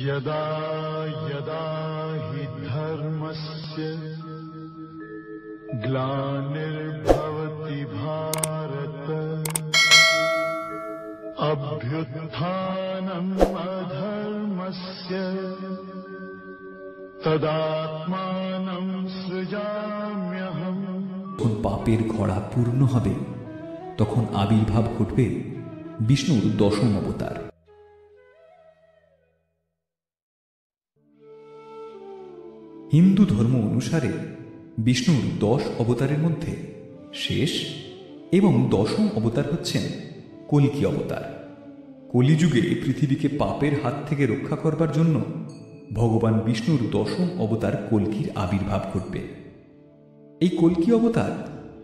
यदा यदा हि धर्मस्य ग्लानिर्भवति भारत अभ्युत्थानम् अधर्मस्य तदात्मानं सृजाम्यहम्। যখন পাপের ঘোড়া পূর্ণ হবে তখন আবির্ভাব ঘটবে বিষ্ণুর দশম অবতার। হিন্দু ধর্ম অনুসারে বিষ্ণুর 10 অবতারের মধ্যে শেষ এবং দশম অবতার হচ্ছেন কল্কি অবতার। কলিযুগে পৃথিবীকে পাপের হাত থেকে রক্ষা করবার জন্য ভগবান বিষ্ণুর দশম অবতার কল্কির আবির্ভাব ঘটবে। এই কল্কি অবতার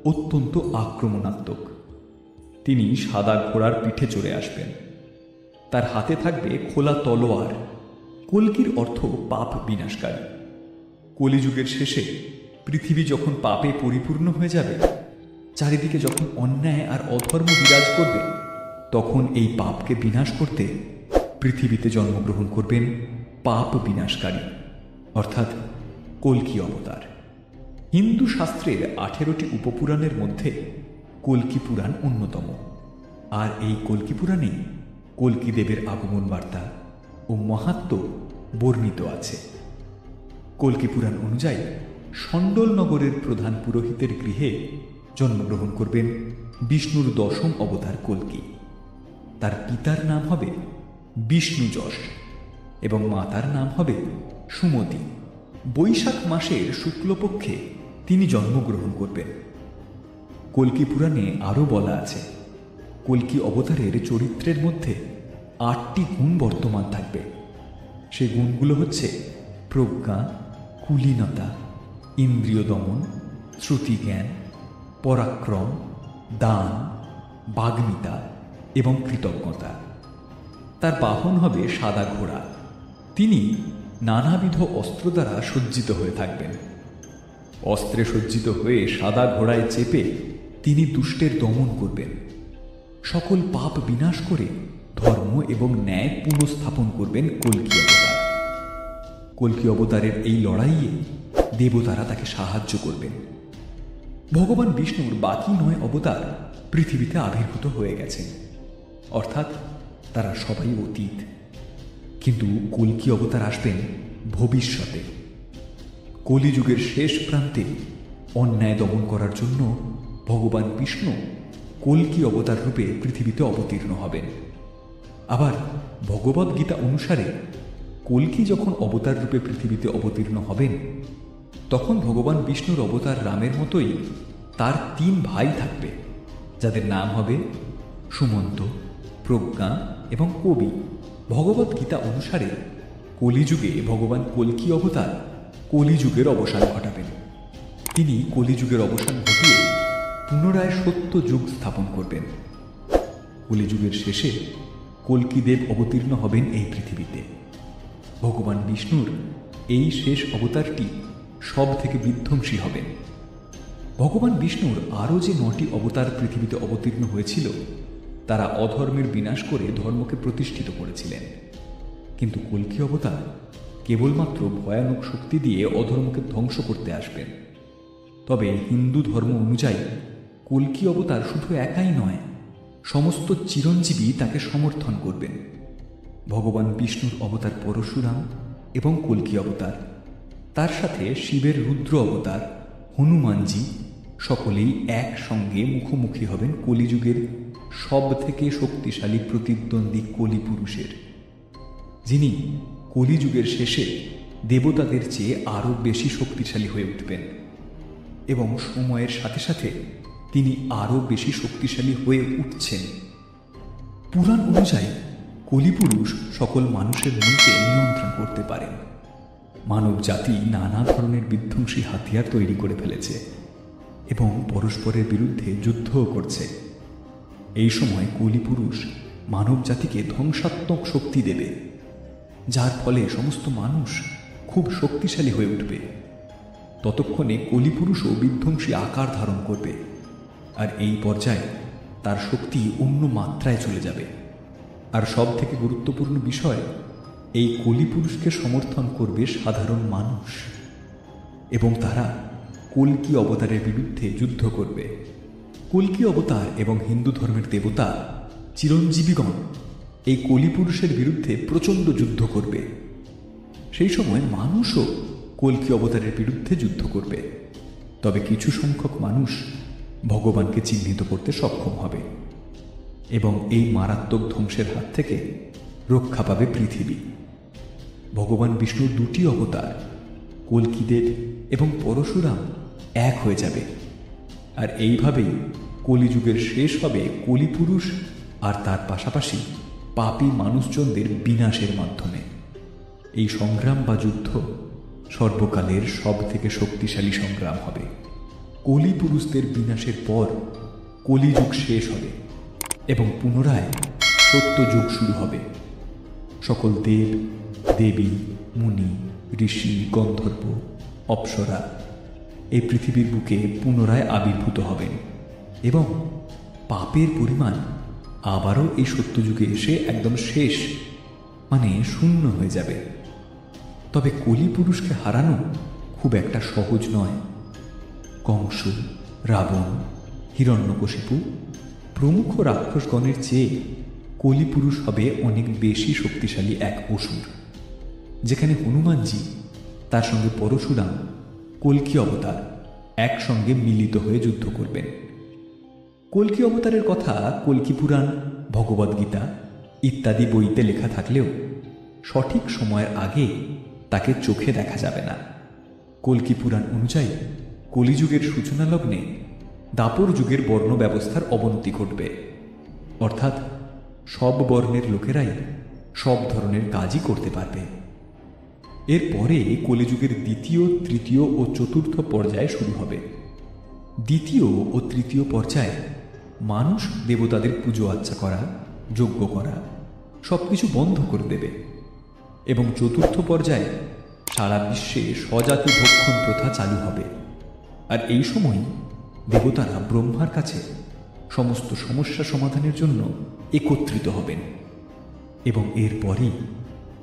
অত্যন্ত আক্রমণাত্মক। তিনি সাদা ঘোড়ার পিঠে চড়ে আসবেন। তার হাতে থাকবে খোলা তলোয়ার। কল্কির অর্থ পাপ বিনাশকারী। কলিযুগের শেষে পৃথিবী যখন পাপে পরিপূর্ণ হয়ে যাবে, চারিদিকে যখন অন্যায় আর অধর্ম বিরাজ করবে, তখন এই পাপকে বিনাশ করতে পৃথিবীতে জন্মগ্রহণ করবেন পাপ বিনাশকারী অর্থাৎ কল্কি অবতার। হিন্দু শাস্ত্রের 18টি উপপুরাণের মধ্যে কল্কি পুরাণ অন্যতম। আর এই কল্কি পুরাণে কল্কি দেবের আগমন বার্তা ও মাহাত্ম্য বর্ণিত আছে। কল্কি পুরাণ অনুযায়ী সণ্ডল নগরের প্রধান পুরোহিতের গৃহে জন্মগ্রহণ করবেন বিষ্ণুর দশম অবতার কল্কি। তার পিতার নাম হবে বিষ্ণুযশ এবং মাতার নাম হবে সুমতি। বৈশাখ মাসের শুক্লপক্ষে তিনি জন্মগ্রহণ করবেন। কল্কি পুরাণে আরও বলা আছে, কল্কি অবতারের চরিত্রের মধ্যে 8টি গুণ বর্তমান থাকবে। সে গুণগুলো হচ্ছে প্রজ্ঞা, কুলীনতা, ইন্দ্রিয় দমন, শ্রুতিজ্ঞান, পরাক্রম, দান, বাগ্মিতা এবং কৃতজ্ঞতা। তার বাহন হবে সাদা ঘোড়া। তিনি নানাবিধ অস্ত্র দ্বারা সজ্জিত হয়ে থাকবেন। অস্ত্রে সজ্জিত হয়ে সাদা ঘোড়ায় চেপে তিনি দুষ্টের দমন করবেন। সকল পাপ বিনাশ করে ধর্ম এবং ন্যায় পুনঃস্থাপন করবেন কল্কি অবতার। কল্কি অবতারের এই লড়াইয়ে দেবতারা তাকে সাহায্য করবেন। ভগবান বিষ্ণুর বাকি 9 অবতার পৃথিবীতে আবির্ভূত হয়ে গেছেন, অর্থাৎ তারা সবাই অতীত। কিন্তু কল্কি অবতার আসবেন ভবিষ্যতে। কলিযুগের শেষ প্রান্তে অন্যায় দমন করার জন্য ভগবান বিষ্ণু কল্কি অবতার রূপে পৃথিবীতে অবতীর্ণ হবেন। আবার ভগবদ্গীতা অনুসারে কল্কি যখন অবতার রূপে পৃথিবীতে অবতীর্ণ হবেন, তখন ভগবান বিষ্ণুর অবতার রামের মতোই তার 3 ভাই থাকবে, যাদের নাম হবে সুমন্ত, প্রজ্ঞা এবং কবি। ভগবদ্গীতা অনুসারে কলিযুগে ভগবান কল্কি অবতার কলিযুগের অবসান ঘটাবেন। তিনি কলিযুগের অবসান ঘটিয়ে পুনরায় সত্য যুগ স্থাপন করবেন। কলিযুগের শেষে কল্কি দেব অবতীর্ণ হবেন এই পৃথিবীতে। ভগবান বিষ্ণুর এই শেষ অবতারটি সব থেকে বিধ্বংসী হবেন। ভগবান বিষ্ণুর আরও যে 9টি অবতার পৃথিবীতে অবতীর্ণ হয়েছিল, তারা অধর্মের বিনাশ করে ধর্মকে প্রতিষ্ঠিত করেছিলেন। কিন্তু কল্কি অবতার কেবলমাত্র ভয়ানক শক্তি দিয়ে অধর্মকে ধ্বংস করতে আসবেন। তবে হিন্দু ধর্ম অনুযায়ী কল্কি অবতার শুধু একাই নয়, সমস্ত চিরঞ্জীবী তাকে সমর্থন করবেন। ভগবান বিষ্ণুর অবতার পরশুরাম এবং কল্কি অবতার, তার সাথে শিবের রুদ্র অবতার হনুমানজি, সকলেই একসঙ্গে মুখোমুখি হবেন কলিযুগের সব থেকে শক্তিশালী প্রতিদ্বন্দ্বী কলি পুরুষের, যিনি কলিযুগের শেষে দেবতাদের চেয়ে আরও বেশি শক্তিশালী হয়ে উঠবেন এবং সময়ের সাথে সাথে তিনি আরও বেশি শক্তিশালী হয়ে উঠছেন। পুরাণ অনুযায়ী কলিপুরুষ সকল মানুষের মনকে নিয়ন্ত্রণ করতে পারেন। মানব জাতি নানা ধরনের বিধ্বংসী হাতিয়ার তৈরি করে ফেলেছে এবং পরস্পরের বিরুদ্ধে যুদ্ধও করছে। এই সময় কলিপুরুষ মানব জাতিকে ধ্বংসাত্মক শক্তি দেবে, যার ফলে সমস্ত মানুষ খুব শক্তিশালী হয়ে উঠবে। ততক্ষণে কলিপুরুষও বিধ্বংসী আকার ধারণ করবে, আর এই পর্যায়ে তার শক্তি অন্য মাত্রায় চলে যাবে। আর সব থেকে গুরুত্বপূর্ণ বিষয়, এই কলি পুরুষকে সমর্থন করবে সাধারণ মানুষ, এবং তারা কল্কি অবতারের বিরুদ্ধে যুদ্ধ করবে। কল্কি অবতার এবং হিন্দু ধর্মের দেবতা চিরঞ্জীবীগণ এই কলি পুরুষের বিরুদ্ধে প্রচণ্ড যুদ্ধ করবে। সেই সময় মানুষও কল্কি অবতারের বিরুদ্ধে যুদ্ধ করবে। তবে কিছু সংখ্যক মানুষ ভগবানকে চিহ্নিত করতে সক্ষম হবে, এবং এই মারাত্মক ধ্বংসের হাত থেকে রক্ষা পাবে পৃথিবী। ভগবান বিষ্ণুর দুটি অবতার কল্কিদেব এবং পরশুরাম এক হয়ে যাবে, আর এইভাবেই কলিযুগের শেষ হবে কলিপুরুষ আর তার পাশাপাশি পাপী মানুষজনদের বিনাশের মাধ্যমে। এই সংগ্রাম বা যুদ্ধ সর্বকালের সব থেকে শক্তিশালী সংগ্রাম হবে। কলিপুরুষদের বিনাশের পর কলিযুগ শেষ হবে এবং পুনরায় সত্যযুগ শুরু হবে। সকল দেব দেবী মুনি ঋষি গন্ধর্ব অপ্সরা এই পৃথিবীর বুকে পুনরায় আবির্ভূত হবেন, এবং পাপের পরিমাণ আবারও এই সত্যযুগে এসে একদম শেষ মানে শূন্য হয়ে যাবে। তবে কলি পুরুষকে হারানো খুব একটা সহজ নয়। কংস, রাবণ, হিরণ্যকশিপু প্রমুখ রাক্ষসগণের চেয়ে কলি পুরুষ হবে অনেক বেশি শক্তিশালী এক অসুর, যেখানে হনুমানজি তার সঙ্গে পরশুরাম কল্কি অবতার একসঙ্গে মিলিত হয়ে যুদ্ধ করবেন। কল্কি অবতারের কথা কল্কি পুরাণ, ভগবদ্গীতা ইত্যাদি বইতে লেখা থাকলেও সঠিক সময়ের আগে তাকে চোখে দেখা যাবে না। কল্কি পুরাণ অনুযায়ী কলিযুগের সূচনা লগ্নে দাপর যুগের বর্ণ ব্যবস্থার অবনতি ঘটবে, অর্থাৎ সব বর্ণের লোকেরাই সব ধরনের কাজই করতে পারবে। এরপরে কলিযুগের দ্বিতীয়, তৃতীয় ও চতুর্থ পর্যায়ে শুরু হবে। দ্বিতীয় ও তৃতীয় পর্যায়ে মানুষ দেবতাদের পুজো আর্চা করা, যজ্ঞ করা সবকিছু বন্ধ করে দেবে, এবং চতুর্থ পর্যায়ে সারা বিশ্বে স্বজাতি ভক্ষণ প্রথা চালু হবে। আর এই সময় দেবতারা ব্রহ্মার কাছে সমস্ত সমস্যা সমাধানের জন্য একত্রিত হবেন, এবং এরপরই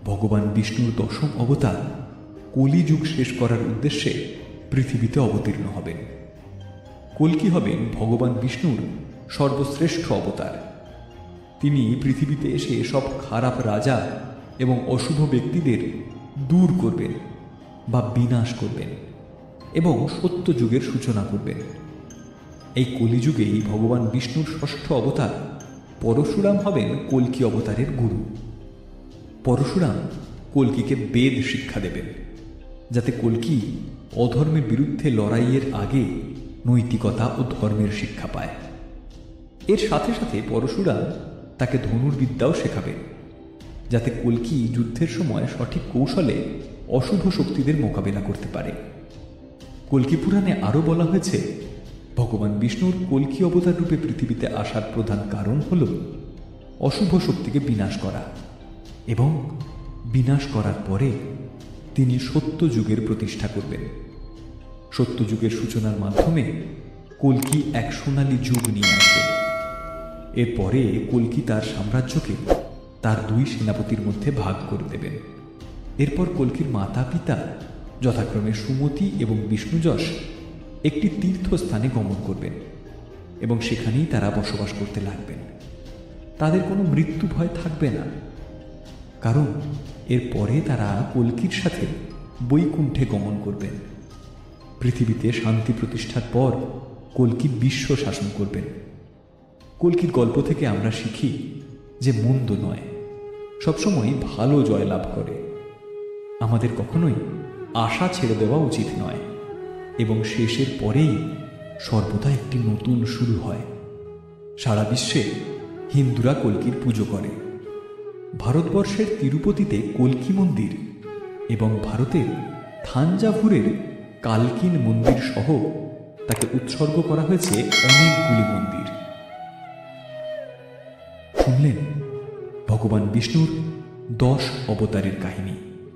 ভগবান বিষ্ণুর দশম অবতার কলিযুগ শেষ করার উদ্দেশ্যে পৃথিবীতে অবতীর্ণ হবেন। কল্কি হবেন ভগবান বিষ্ণুর সর্বশ্রেষ্ঠ অবতার। তিনি পৃথিবীতে এসে সব খারাপ রাজা এবং অশুভ ব্যক্তিদের দূর করবেন বা বিনাশ করবেন এবং সত্য যুগের সূচনা করবেন। এই কলিযুগেই ভগবান বিষ্ণুর ষষ্ঠ অবতার পরশুরাম হবেন কল্কি অবতারের গুরু। পরশুরাম কল্কিকে বেদ শিক্ষা দেবেন, যাতে কল্কি অধর্মের বিরুদ্ধে লড়াইয়ের আগে নৈতিকতা ও ধর্মের শিক্ষা পায়। এর সাথে সাথে পরশুরাম তাকে ধনুর্বিদ্যাও শেখাবেন, যাতে কল্কি যুদ্ধের সময় সঠিক কৌশলে অশুভ শক্তিদের মোকাবেলা করতে পারে। কল্কি পুরাণে আরও বলা হয়েছে, ভগবান বিষ্ণুর কল্কি অবতার রূপে পৃথিবীতে আসার প্রধান কারণ হল অশুভ শক্তিকে বিনাশ করা, এবং বিনাশ করার পরে তিনি সত্য যুগের প্রতিষ্ঠা করবেন। সত্য যুগের সূচনার মাধ্যমে কল্কি এক সোনালী যুগ নিয়ে আসবে। এরপরে কল্কি তার সাম্রাজ্যকে তার দুই সেনাপতির মধ্যে ভাগ করে দেবেন। এরপর কল্কির মাতা পিতা যথাক্রমে সুমতি এবং বিষ্ণুযশ একটি তীর্থস্থানে গমন করবেন, এবং সেখানেই তারা বসবাস করতে লাগবেন। তাদের কোনো মৃত্যু ভয় থাকবে না, কারণ এরপরে তারা কল্কির সাথে বৈকুণ্ঠে গমন করবেন। পৃথিবীতে শান্তি প্রতিষ্ঠার পর কল্কি বিশ্ব শাসন করবেন। কল্কির গল্প থেকে আমরা শিখি যে মন্দ নয়, সবসময় ভালো জয়লাভ করে। আমাদের কখনোই আশা ছেড়ে দেওয়া উচিত নয়, এবং শেষের পরেই সর্বদা একটি নতুন শুরু হয়। সারা বিশ্বে হিন্দুরা কল্কির পুজো করে। ভারতবর্ষের তিরুপতিতে কল্কি মন্দির এবং ভারতের থাঞ্জাভুরের কালকিন মন্দির সহ তাকে উৎসর্গ করা হয়েছে অনেকগুলি মন্দির। শুনলেন ভগবান বিষ্ণুর 10 অবতারের কাহিনী।